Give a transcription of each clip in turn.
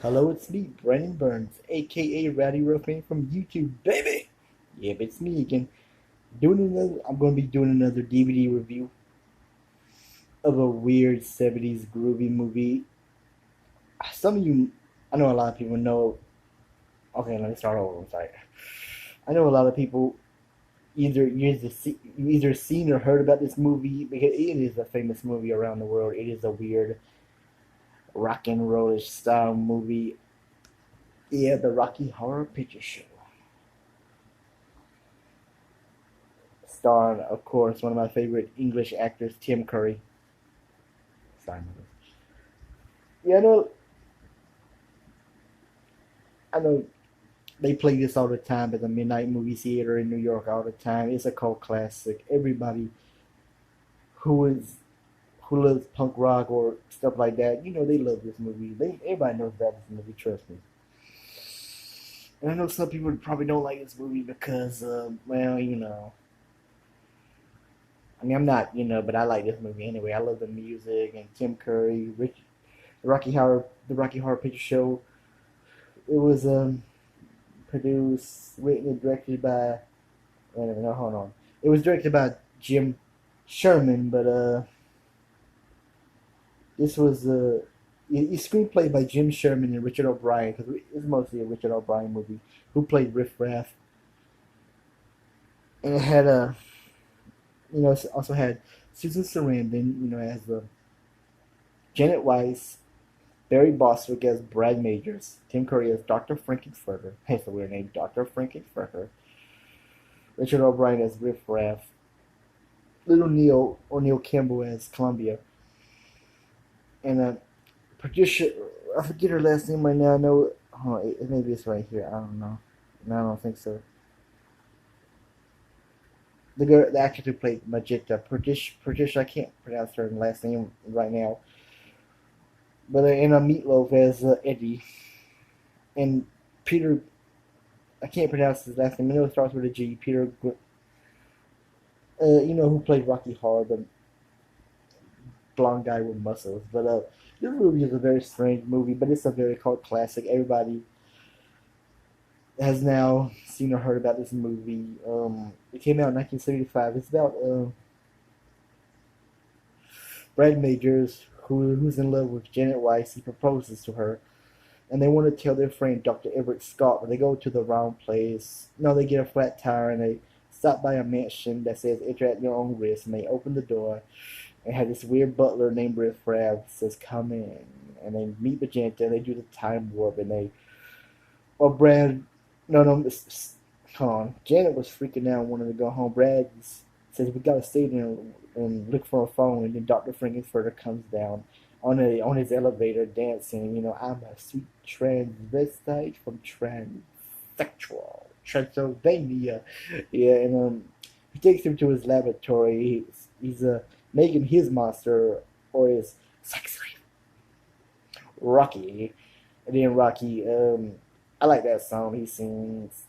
Hello, it's me, Brennan Burns, A.K.A. Rowdy Ruffin from YouTube, baby! Yep, it's me again. I'm going to be doing another DVD review of a weird 70s groovy movie. Some of you, I know a lot of people know. Okay, let me start over. I'm sorry. I know a lot of people you either seen or heard about this movie because it is a famous movie around the world. It is a weird rock and rollish style movie. Yeah, the Rocky Horror Picture Show. Starring, of course, one of my favorite English actors, Tim Curry. Sorry, yeah, I know they play this all the time at the Midnight Movie Theater in New York all the time. It's a cult classic. Everybody who is who loves punk rock or stuff like that, they love this movie. Everybody knows about this movie. Trust me. And I know some people probably don't like this movie because, well, I mean, I'm not, but I like this movie anyway. I love the music and Tim Curry, the Rocky Horror Picture Show. It was produced, written, and directed by. Wait a minute, no, hold on. It was directed by Jim Sherman, but this was it's screenplay by Jim Sherman and Richard O'Brien because it's mostly a Richard O'Brien movie. Who played Riff Raff, and it had it also had Susan Sarandon, as the Janet Weiss, Barry Bostwick as Brad Majors, Tim Curry as Dr. Frankenfurter. That's a weird name, Dr. Frankenfurter. Richard O'Brien as Riff Raff, Little Neil O'Neill Campbell as Columbia, and Patricia. I forget her last name right now. I know. Maybe it's right here. I don't know. No, I don't think so. The actress who played Magenta, Patricia. I can't pronounce her last name right now. But and Meatloaf as Eddie, and Peter. I can't pronounce his last name. I know it starts with a G. Peter. Who played Rocky Horror, the blonde guy with muscles. But this movie is a very strange movie, but it's a very cult classic. Everybody has now seen or heard about this movie. It came out in 1975. It's about Brad Majors, who's in love with Janet Weiss. He proposes to her, and they want to tell their friend Dr. Everett Scott, but they go to the wrong place. No, they get a flat tire and they stop by a mansion that says "Enter at your own risk," and they open the door and have this weird butler named Riff Raff says, "Come in," and they meet Magenta and they do the time warp and they. Well, Brad, no, no, hold on. Janet was freaking out, wanting to go home. Brad says we gotta stay there and look for a phone, and then Dr. Frankenfurter comes down on his elevator dancing. I'm a sweet transvestite from transsexual Transylvania. Yeah, and he takes him to his laboratory. He's making his monster or his sex slave, Rocky. And then Rocky, I like that song he sings.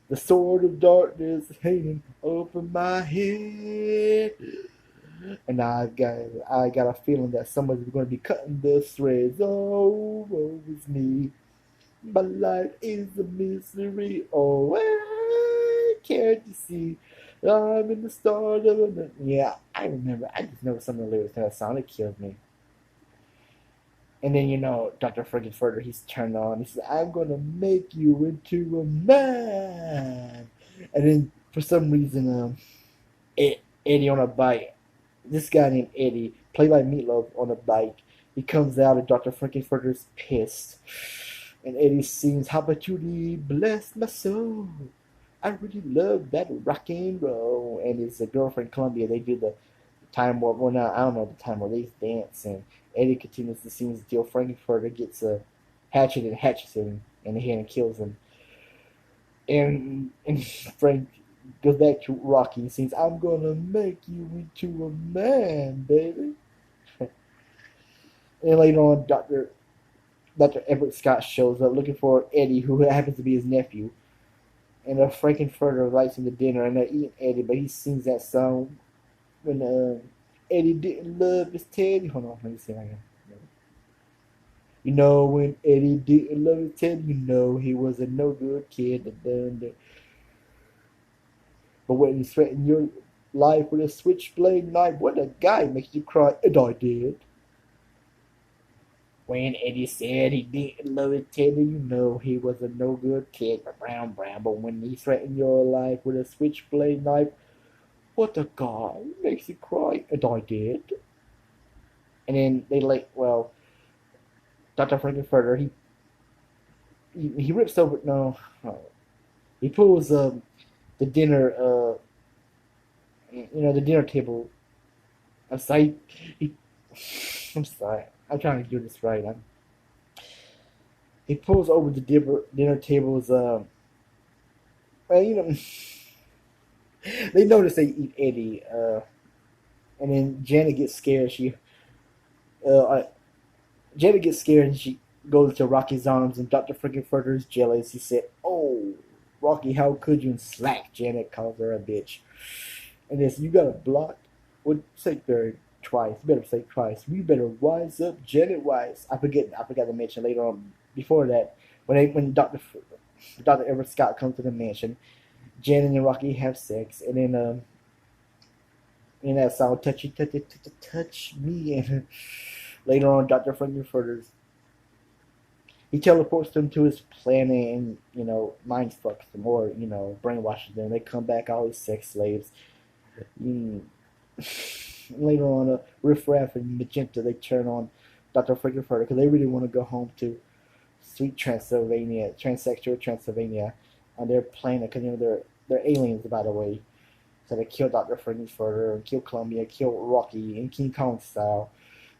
The sword of darkness hanging over my head. And I got a feeling that somebody's going to be cutting the threads. Oh, woe is me. My life is a misery. Oh, can't you see? I'm in the start of a night. Yeah, I remember. I just know some of the lyrics to that song. It killed me. And then Dr. Frankenfurter, he's turned on. He says, "I'm gonna make you into a man." And then for some reason, Eddie on a bike. This guy named Eddie, played by Meatloaf, on a bike. He comes out and Dr. Frankenfurter's pissed. And Eddie sings, "How about you bless my soul? I really love that rock and roll." And his girlfriend Columbia, they do the time warp. Well, now I don't know the time warp. They dance, and Eddie continues to sing until Frankenfurter gets a hatchet and hatches him in the hand and kills him. And Frank goes back to Rocky and sings, "I'm gonna make you into a man, baby." And later on, Dr. Everett Scott shows up looking for Eddie, who happens to be his nephew. And Frankenfurter invites him to dinner, and they're eating Eddie, but he sings that song when Eddie didn't love his Teddy. Hold on, let me see if I can. You know when Eddie didn't love his Ted, you know he was a no good kid. But when he threatened your life with a switchblade knife, what a guy makes you cry, and I did. When Eddie said he didn't love his Teddy, you know he was a no good kid. Brown, brown. But when he threatened your life with a switchblade knife, what a guy makes you cry, and I did. And then they well, Dr. Frankenfurter, he rips over he pulls the dinner the dinner table aside. He, I'm sorry, I'm trying to do this right. He pulls over the dinner tables. Well, they notice they eat Eddie, and then uh, Janet gets scared and she goes to Rocky's arms, and Dr. Frankenfurter is jealous. He said, "Oh, Rocky, how could you?" And slack. Janet calls her a bitch. And this, you got a block. Would say there twice. You better say twice. You better wise up, Janet Wise. I forgot to mention later on. Before that, when Doctor Everett Scott comes to the mansion, Janet and Rocky have sex, and then in that song, touch me, and later on, Doctor Frankenfurter's he teleports them to his planet and mind fucks them or brainwashes them. They come back all these sex slaves. Mm. Later on, Riff Raff and Magenta they turn on Dr. Frankenfurter because they really want to go home to sweet Transylvania, transsexual Transylvania, on their planet because they're aliens by the way. So they kill Dr. Frankenfurter and kill Columbia, kill Rocky in King Kong style,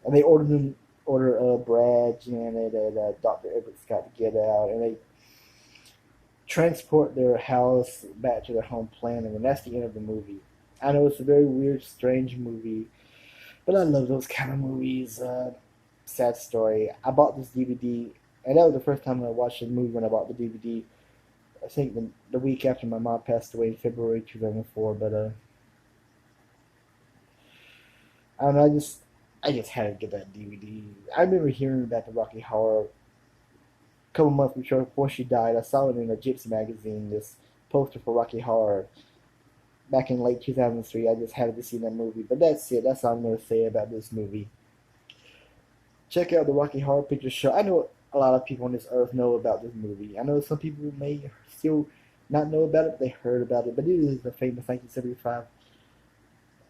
and they order Brad, Janet, and Dr. Everett Scott to get out, and they transport their house back to their home planet, and that's the end of the movie. I know it's a very weird, strange movie, but I love those kind of movies. Sad story. I bought this DVD, and that was the first time I watched the movie when I bought the DVD. I think the week after my mom passed away in February 2004. But I don't know. I just had to get that DVD. I remember hearing about the Rocky Horror a couple months before she died. I saw it in a Gypsy magazine. This poster for Rocky Horror back in late 2003. I just had to see that movie. But that's it. That's all I'm going to say about this movie. Check out the Rocky Horror Picture Show. I know a lot of people on this earth know about this movie. I know some people may still not know about it, but they heard about it. But it is a famous 1975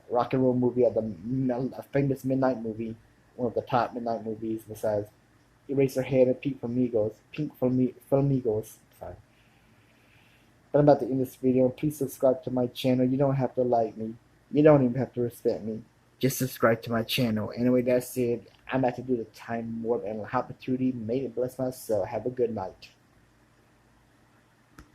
rock and roll movie, a famous midnight movie, one of the top midnight movies besides Eraserhead and Pink Flamingos. Sorry. But I'm about to end this video. Please subscribe to my channel. You don't have to like me. You don't even have to respect me. Just subscribe to my channel. Anyway, that's it. I'm about to do the time warp and opportunity. May it bless my soul. Have a good night.